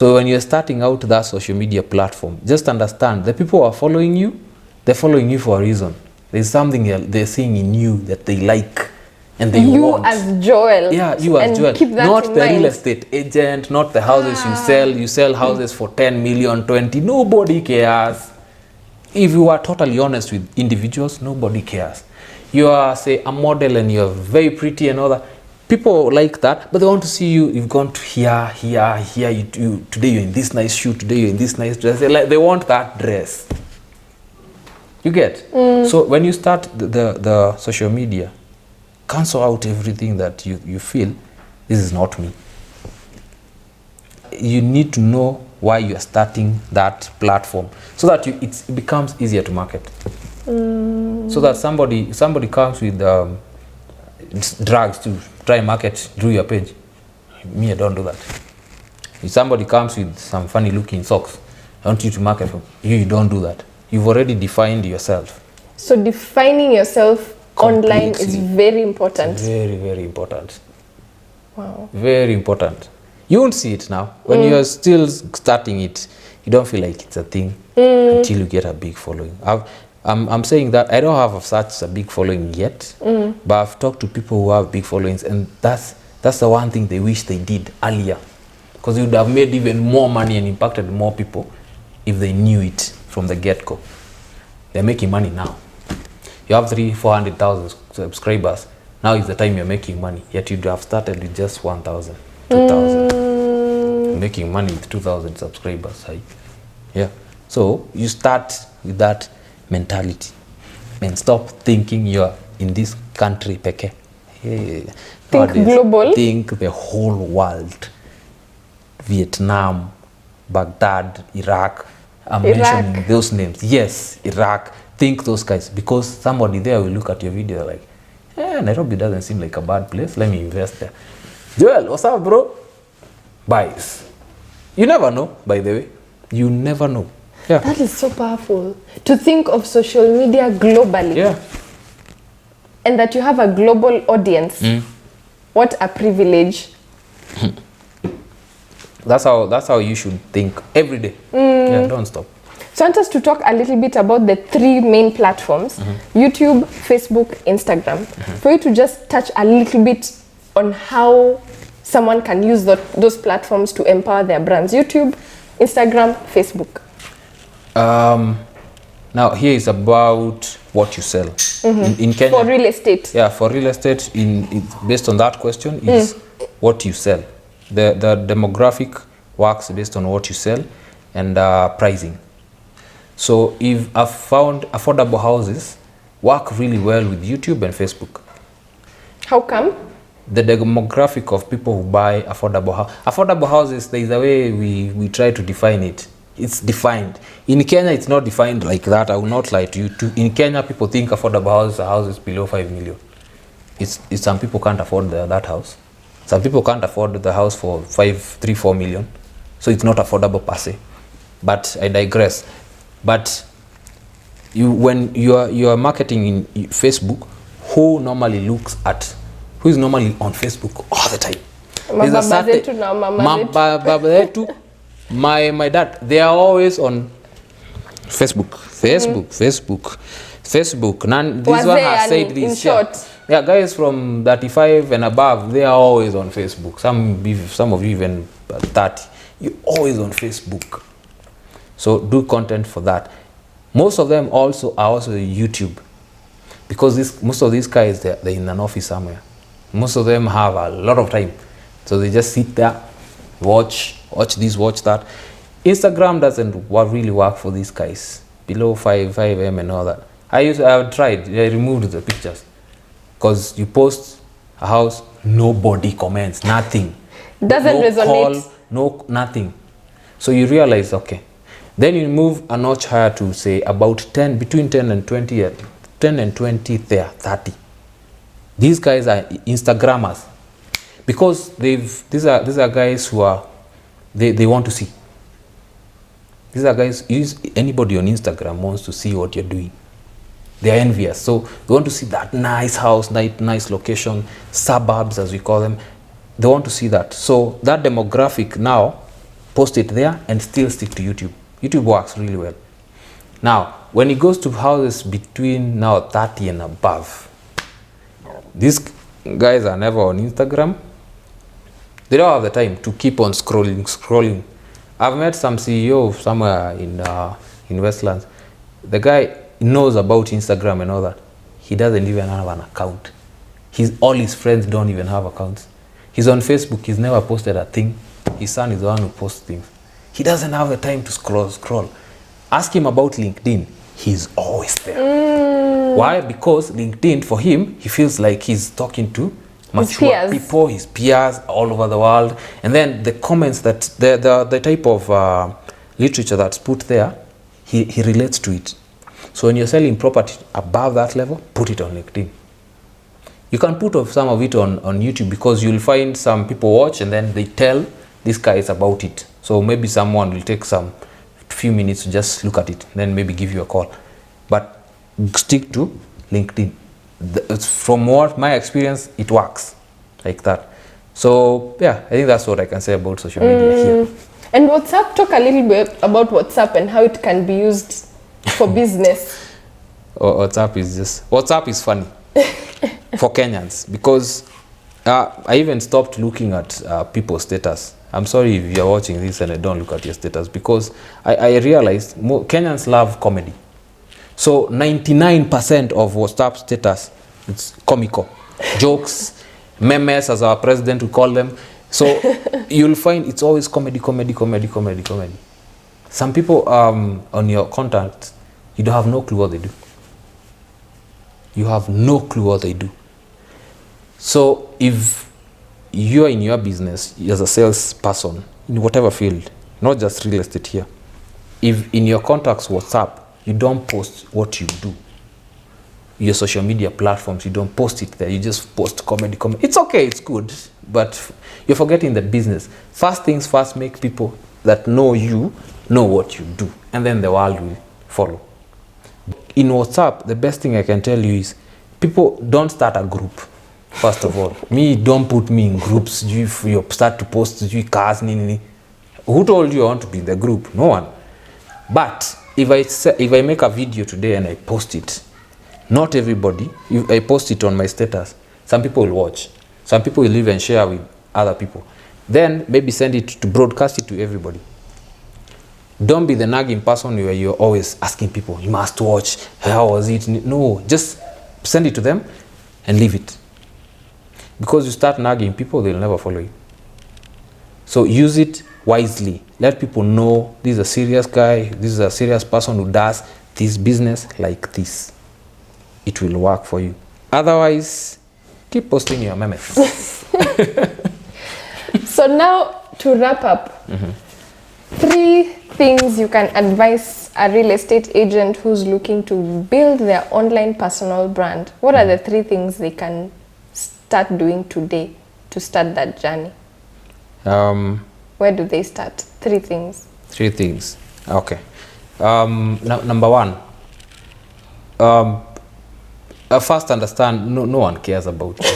So when you're starting out that social media platform, just understand the people who are following you, they're following you for a reason. There's something they're seeing in you that they like and they want. You as Joel. Yeah, you as Joel. Keep that not in the mind. real estate agent, not the houses you sell. You sell houses for 10 million, 20. Nobody cares. If you are totally honest with individuals, nobody cares. You are, say, a model and you're very pretty and all that. People like that, but they want to see you. You've gone to here. Today you're in this nice shoe. Today you're in this nice dress. They want that dress. You get? So when you start the social media, cancel out everything that you feel, this is not me. You need to know why you are starting that platform so that it becomes easier to market. So that somebody comes with drugs to try and market through your page. Me, I don't do that. If somebody comes with some funny looking socks, I want you to market for you don't do that. You've already defined yourself. So defining yourself online is very important. It's very, very important. Wow. Very important. You won't see it now. When you're still starting it, you don't feel like it's a thing until you get a big following. I'm saying that I don't have such a big following yet, but I've talked to people who have big followings, and that's the one thing they wish they did earlier, because you would have made even more money and impacted more people if they knew it from the get-go. They're making money now. You have 300,000-400,000 subscribers. Now is the time you're making money, yet you'd have started with just 1,000, 2,000. Making money with 2,000 subscribers. Right? Yeah. So you start with that mentality and stop thinking you're in this country peke. Hey, think global. Think the whole world. Vietnam, Baghdad, Iraq. I'm mentioning those names. Yes, Iraq. Think those guys, because somebody there will look at your video like, Nairobi doesn't seem like a bad place. Let me invest there. Joel, what's up, bro? Buys. You never know, by the way. You never know. Yeah. That is so powerful. To think of social media globally. Yeah. And that you have a global audience. What a privilege. That's how you should think every day. Yeah, don't stop. So I want us to talk a little bit about the three main platforms, YouTube, Facebook, Instagram. For you to just touch a little bit on how someone can use those platforms to empower their brands. YouTube, Instagram, Facebook. Now here is about what you sell. In Kenya. For real estate. Yeah, for real estate, based on that question, is what you sell. The demographic works based on what you sell and pricing. So if I've found affordable houses work really well with YouTube and Facebook. How come? The demographic of people who buy affordable houses, there is a way we try to define it. It's defined. In Kenya, it's not defined like that. I will not lie to you. In Kenya, people think affordable houses are houses below 5 million. It's some people can't afford that house. Some people can't afford the house for 3-4 million. So it's not affordable per se. But I digress. But when you are marketing in Facebook, who is normally on Facebook all the time? My dad, they are always on Facebook. This one has said this. In short. Yeah, guys from 35 and above, they are always on Facebook. Some of you even 30. You're always on Facebook. So do content for that. Most of them also are also YouTube, because most of these guys, they're in an office somewhere. Most of them have a lot of time, so they just sit there, watch this, watch that. Instagram doesn't really work for these guys below 5M and all that. I tried. I removed the pictures, because you post a house, nobody comments, nothing. Doesn't resonate. Nothing. So you realize, okay. Then you move a notch higher to say about 10, between 10 and 20, 10 and 20 there, 30. These guys are Instagrammers, because these are guys who are, they want to see. These are guys, anybody on Instagram wants to see what you're doing. They are envious. So they want to see that nice house, nice location, suburbs as we call them. They want to see that. So that demographic now post it there, and still stick to YouTube. YouTube works really well. Now, when it goes to houses between now 30 and above, these guys are never on Instagram. They don't have the time to keep on scrolling. I've met some CEO somewhere in Westlands. The guy knows about Instagram and all that. He doesn't even have an account. All his friends don't even have accounts. He's on Facebook. He's never posted a thing. His son is the one who posts things. He doesn't have the time to scroll. Ask him about LinkedIn. He's always there. Why? Because LinkedIn, for him, he feels like he's talking to mature people, his peers all over the world. And then the comments that the type of literature that's put there, he relates to it. So when you're selling property above that level, put it on LinkedIn. You can put some of it on YouTube, because you'll find some people watch and then they tell these guys about it. So maybe someone will take some few minutes to just look at it, then maybe give you a call. But stick to LinkedIn. From what my experience, it works like that. So yeah, I think that's what I can say about social media here. And WhatsApp, talk a little bit about WhatsApp and how it can be used for business. WhatsApp is funny for Kenyans, because I even stopped looking at people's status. I'm sorry if you're watching this and I don't look at your status, because I realized Kenyans love comedy. So 99% of WhatsApp status, it's comical. Jokes, memes, as our president would call them. So you'll find it's always comedy. Some people on your contact, you don't have no clue what they do. You have no clue what they do. So if you're in your business as a salesperson, in whatever field, not just real estate here, if in your contacts WhatsApp, you don't post what you do, your social media platforms, you don't post it there, you just post comedy. It's okay, it's good, but you're forgetting the business. First things first, make people that know you know what you do, and then the world will follow. In WhatsApp, the best thing I can tell you is people don't start a group. First of all, don't put me in groups. You start to post cars. Who told you I want to be in the group? No one. But if I make a video today and I post it, not everybody. If I post it on my status, some people will watch. Some people will even share with other people. Then maybe send it to broadcast it to everybody. Don't be the nagging person where you're always asking people, you must watch, how was it? No, just send it to them and leave it. Because you start nagging people, they'll never follow you. So use it wisely. Let people know this is a serious guy, this is a serious person who does this business like this. It will work for you. Otherwise, keep posting your memes. So now, to wrap up, 3 things you can advise a real estate agent who's looking to build their online personal brand. What are the 3 things they can start doing today to start that journey? Where do they start? 3 things. 3 things. Okay. Number 1. First understand, no one cares about you.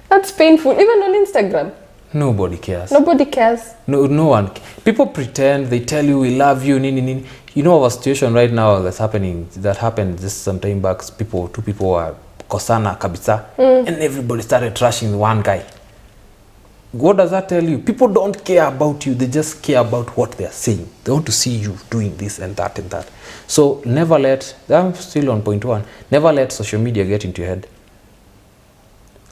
That's painful. Even on Instagram. Nobody cares. Nobody cares. No one. People pretend, they tell you we love you. You know, our situation right now that's happening, that happened just some time back. 2 people were kosana kabisa, and everybody started trashing one guy. What does that tell you? People don't care about you. They just care about what they are saying. They want to see you doing this and that and that. So never I'm still on point 1, never let social media get into your head.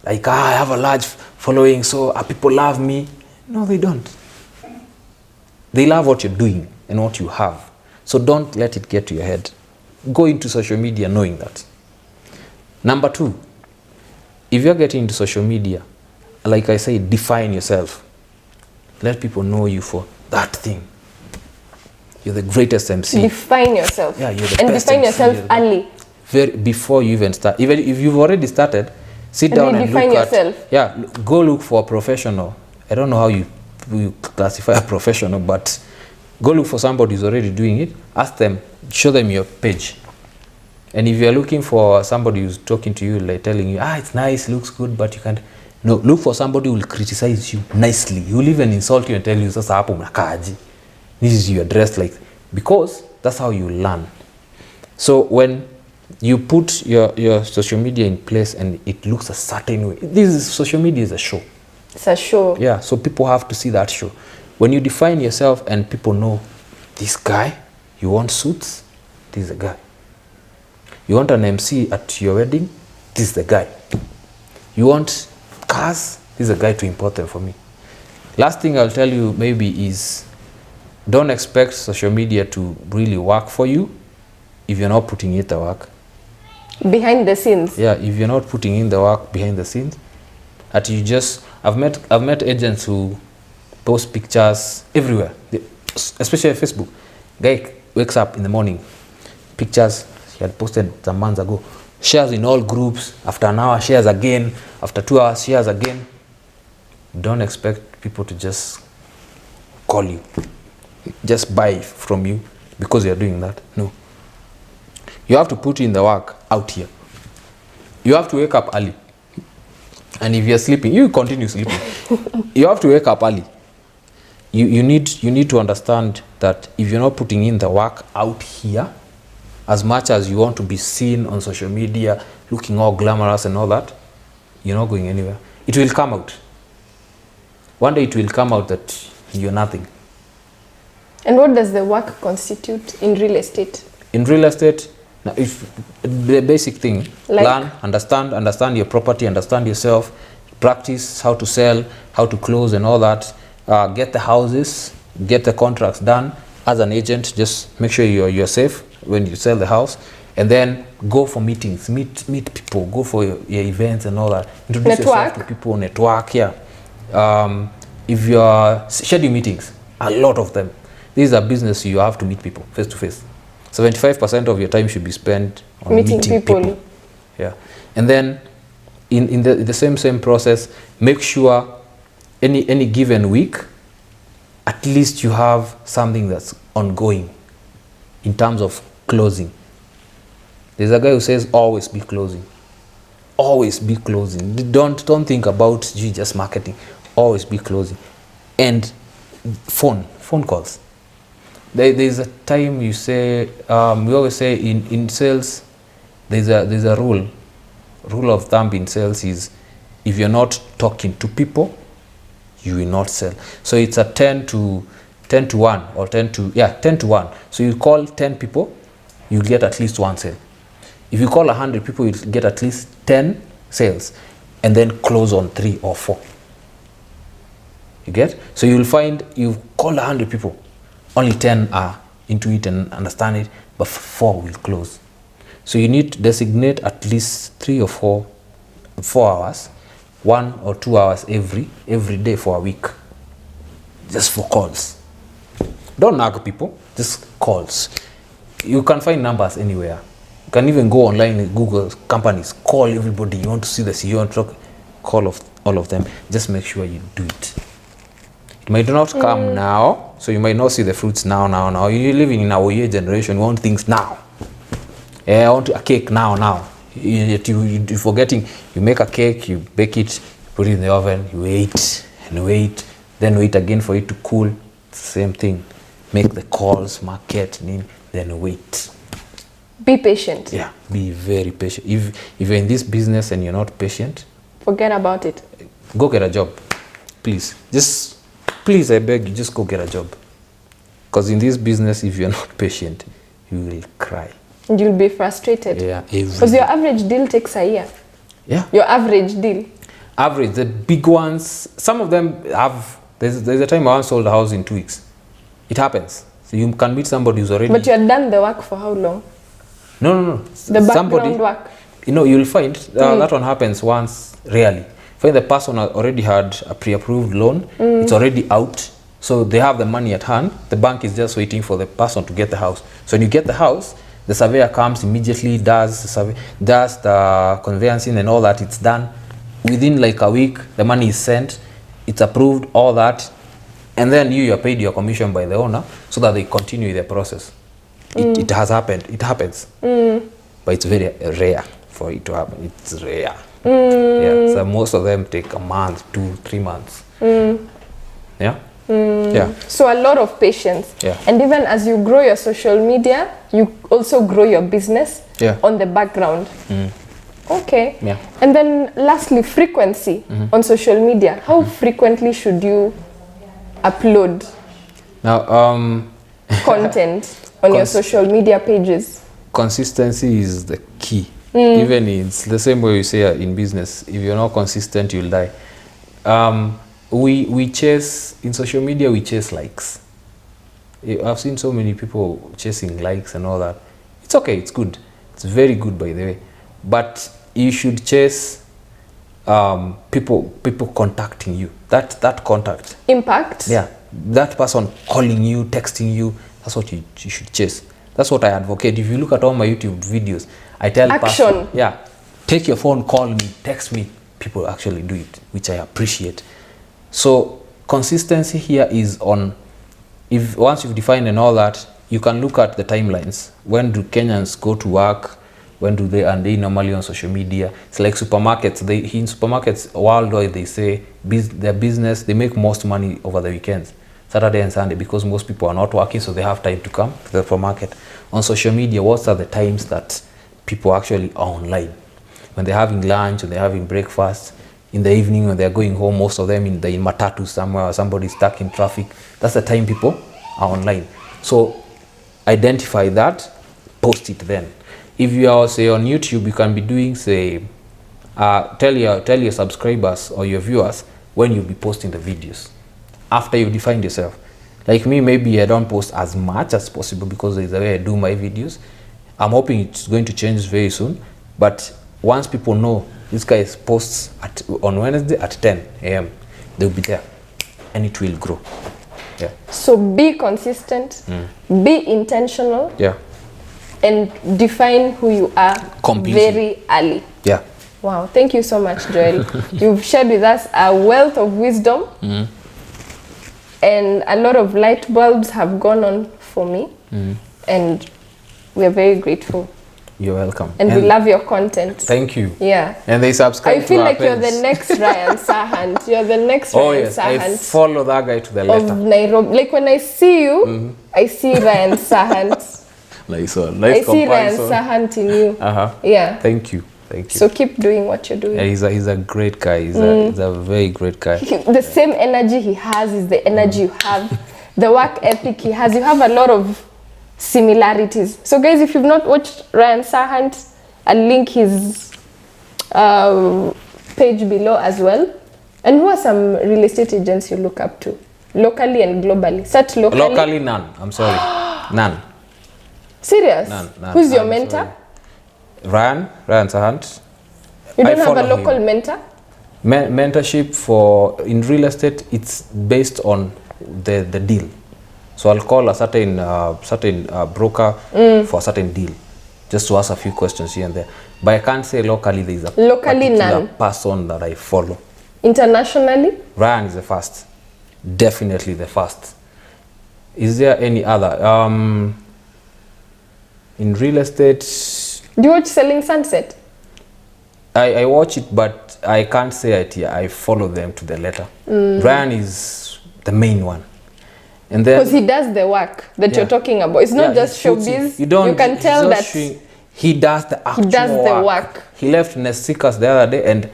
Like, I have a large following, so people love me. No, they don't. They love what you're doing and what you have. So don't let it get to your head. Go into social media knowing that. Number 2, if you're getting into social media, like I say, define yourself. Let people know you for that thing. You're the greatest MC. Define yourself. Yeah, you're the and best define MC. yourself early. Before you even start. Even if you've already started, sit down and define look yourself. Go look for a professional. I don't know how you classify a professional, but go look for somebody who's already doing it. Ask them, show them your page. And if you're looking for somebody who's talking to you, like telling you, it's nice, looks good, but you can't, No, look for somebody who will criticize you nicely. He will even insult you and tell you, sasa hapo mnakaaji. This is you addressed like, because that's how you learn. So when you put your social media in place and it looks a certain way, social media is a show. It's a show. Yeah, so people have to see that show. When you define yourself and people know, this guy, you want suits, this is the guy. You want an MC at your wedding, this is the guy. You want cars, this is the guy to import them for me. Last thing I'll tell you maybe is, don't expect social media to really work for you if you're not putting in the work. Behind the scenes. Yeah, if you're not putting in the work behind the scenes, that you just, I've met agents who post pictures everywhere, especially on Facebook. Guy wakes up in the morning, pictures he had posted some months ago, shares in all groups, after an hour shares again, after 2 hours shares again. Don't expect people to just call you, just buy from you because you're doing that. No. You have to put in the work out here. You have to wake up early. And if you're sleeping, you continue sleeping. You have to wake up early. You need to understand that if you're not putting in the work out here, as much as you want to be seen on social media, looking all glamorous and all that, you're not going anywhere. It will come out. One day it will come out that you're nothing. And what does the work constitute in real estate? In real estate, now if the basic thing, like? Learn, understand your property, understand yourself, practice how to sell, how to close and all that. Get the houses, get the contracts done. As an agent, just make sure you're safe when you sell the house, and then go for meetings, meet people, go for your events and all that. Introduce yourself to people, network. Yeah. If you're schedule meetings, a lot of them. This is a business, you have to meet people face to face. 75% of your time should be spent on meeting people. Yeah. And then in the same process, make sure any given week, at least you have something that's ongoing in terms of closing. There's a guy who says always be closing. Always be closing. Don't think about just marketing. Always be closing. And phone calls. There's a time you say, we always say in sales, there's a rule of thumb in sales is, if you're not talking to people, you will not sell. So it's a 10 to 1 or 10 to 1. So you call 10 people, you'll get at least 1 sale. If you call 100 people, you'll get at least 10 sales, and then close on 3 or 4. You get? So you'll find you've called 100 people, only 10 are into it and understand it, but 4 will close. So you need to designate at least 3 or 4 hours, 1 or 2 hours every day for a week, just for calls. Don't nag people, just calls. You can find numbers anywhere. You can even go online and Google companies, call everybody. You want to see the CEO, you want to talk, call all of them. Just make sure you do it. It might not come now, so you might not see the fruits now. You're living in our generation, you want things now. I want a cake now. You're forgetting, you make a cake, you bake it, put it in the oven, you wait, then wait again for it to cool. It's the same thing. Make the calls, market, then wait. Be patient. Yeah, be very patient. If you're in this business and you're not patient, forget about it. Go get a job. Please, I beg you, just go get a job. Because in this business, if you're not patient, you will cry. And you'll be frustrated. Yeah. Because your average deal takes a year. Yeah. Your average deal. Average, the big ones, some of them have, there's a time I once sold a house in 2 weeks. It happens. So you can meet somebody who's already... But you had done the work for how long? No. The background work. You'll find that one happens once, rarely. Find the person already had a pre-approved loan. It's already out. So they have the money at hand. The bank is just waiting for the person to get the house. So when you get the house, the surveyor comes immediately, does the conveyancing and all that. It's done. Within like a week, the money is sent. It's approved, all that. And then you are paid your commission by the owner so that they continue the process. It has happened. It happens. But it's very rare for it to happen. It's rare. Yeah, so most of them take a month, 2-3 months. Yeah. Yeah. So a lot of patience. Yeah. And even as you grow your social media, you also grow your business on the background. Okay. Yeah. And then lastly, frequency on social media. How frequently should you upload Now, content on your social media pages? consistency is the key. Even it's the same way you say in business. If you're not consistent, you'll die. We chase in social media. We chase likes. I've seen so many people chasing likes and all that. It's okay. It's good. It's very good, by the way. But you should chase people contacting you. That contact. Impact. Yeah. That person calling you, texting you. That's what you should chase. That's what I advocate. If you look at all my YouTube videos, I tell action. Yeah, take your phone, call me, text me. People actually do it, which I appreciate. So consistency here is on, if once you've defined and all that, you can look at the timelines. When do Kenyans go to work? When do they, and they normally on social media? It's like supermarkets. In supermarkets worldwide, they say their business, they make most money over the weekends, Saturday and Sunday, because most people are not working, so they have time to come to the supermarket. On social media, what are the times that people actually are online? When they're having lunch, when they're having breakfast, in the evening when they're going home, most of them in matatu somewhere, or somebody's stuck in traffic. That's the time people are online. So identify that, post it then. If you are, say, on YouTube, you can be doing, say, tell your subscribers or your viewers when you'll be posting the videos. After you defined yourself. Like me, maybe I don't post as much as possible because there's a way I do my videos. I'm hoping it's going to change very soon. But once people know this guy posts on Wednesday at 10 a.m., they'll be there and it will grow. Yeah. So be consistent, be intentional, and define who you are very early. Yeah. Wow, thank you so much, Joel. You've shared with us a wealth of wisdom. And a lot of light bulbs have gone on for me. And we're very grateful. You're welcome. And we love your content. Thank you. Yeah. And they subscribe I feel to like our you're page. the next Ryan Serhant. You're the next Ryan Serhant. I follow that guy to the of letter. Nairobi. Like when I see you, I see Ryan Serhant. Nice one. I Nice see Ryan comparison. Serhant in you. Yeah. Thank you. Thank you. So keep doing what you're doing. Yeah, he's a great guy. He's a very great guy. The same energy he has is the energy you have. The work ethic he has. You have a lot of similarities. So guys, if you've not watched Ryan Serhant, I'll link his page below as well. And who are some real estate agents you look up to? Locally and globally. Search locally. Locally, none. I'm sorry. None. Serious? None. Who's your mentor? Ryan Serhant. You don't have a local mentor? Mentorship for in real estate, it's based on the deal. So I'll call a certain broker for a certain deal, just to ask a few questions here and there. But I can't say locally there is a particular person that I follow. Internationally? Ryan is the first. Definitely the first. Is there any other? In real estate... Do you watch Selling Sunset? I watch it, but I can't say it here. I follow them to the letter. Ryan is the main one. And then because he does the work that you're talking about. It's not just showbiz. You can tell that he does the actual he does the work. He left Nestikas the other day and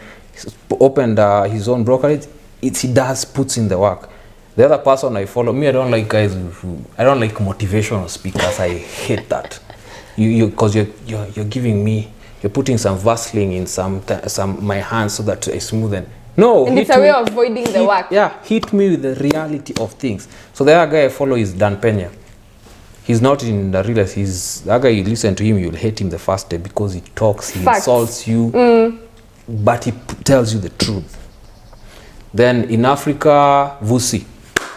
opened his own brokerage. He puts in the work. The other person I follow, I don't like guys I don't like motivational speakers. I hate that. Because you're giving me, you're putting some Vaseline in some my hands so that I smoothen. No, and it's a way of avoiding the work. Yeah, hit me with the reality of things. So the other guy I follow is Pena. He's not in the real estate. That guy, you listen to him, you'll hate him the first day because he talks, he insults you, but he tells you the truth. Then in Africa, Vusi.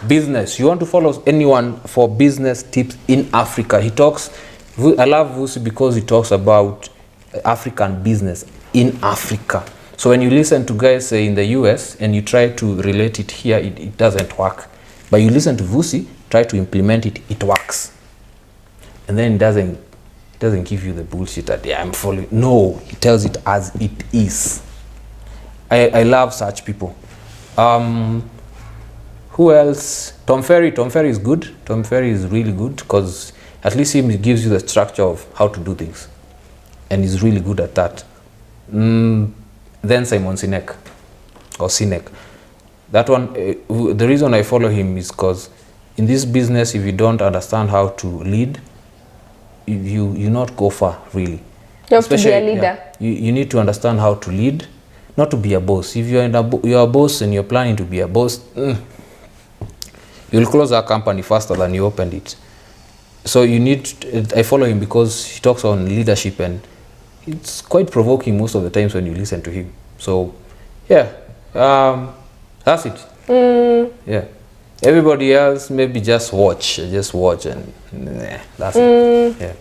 Business. You want to follow anyone for business tips in Africa. He talks, I love Vusi because he talks about African business in Africa. So when you listen to guys say in the US and you try to relate it here, it doesn't work. But you listen to Vusi, try to implement it, it works. And then it doesn't give you the bullshit that I'm following. No, he tells it as it is. I love such people. Who else? Tom Ferry. Tom Ferry is good. Tom Ferry is really good because at least he gives you the structure of how to do things, and he's really good at that. Then Simon Sinek, or Sinek. That one, the reason I follow him is because in this business, if you don't understand how to lead, you not go far, really. You have to be a leader. Yeah, you need to understand how to lead, not to be a boss. If you're a boss and you're planning to be a boss, you'll close our company faster than you opened it. So you need, I follow him because he talks on leadership, and it's quite provoking most of the times when you listen to him. So yeah, that's it. Yeah, everybody else maybe just watch and that's it. Yeah.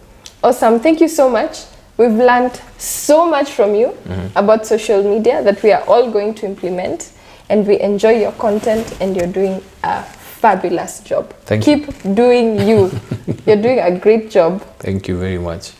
Awesome. Thank you so much. We've learned so much from you about social media that we are all going to implement, and we enjoy your content, and you're doing a fabulous job. Thank you. Keep doing you. You're doing a great job. Thank you very much.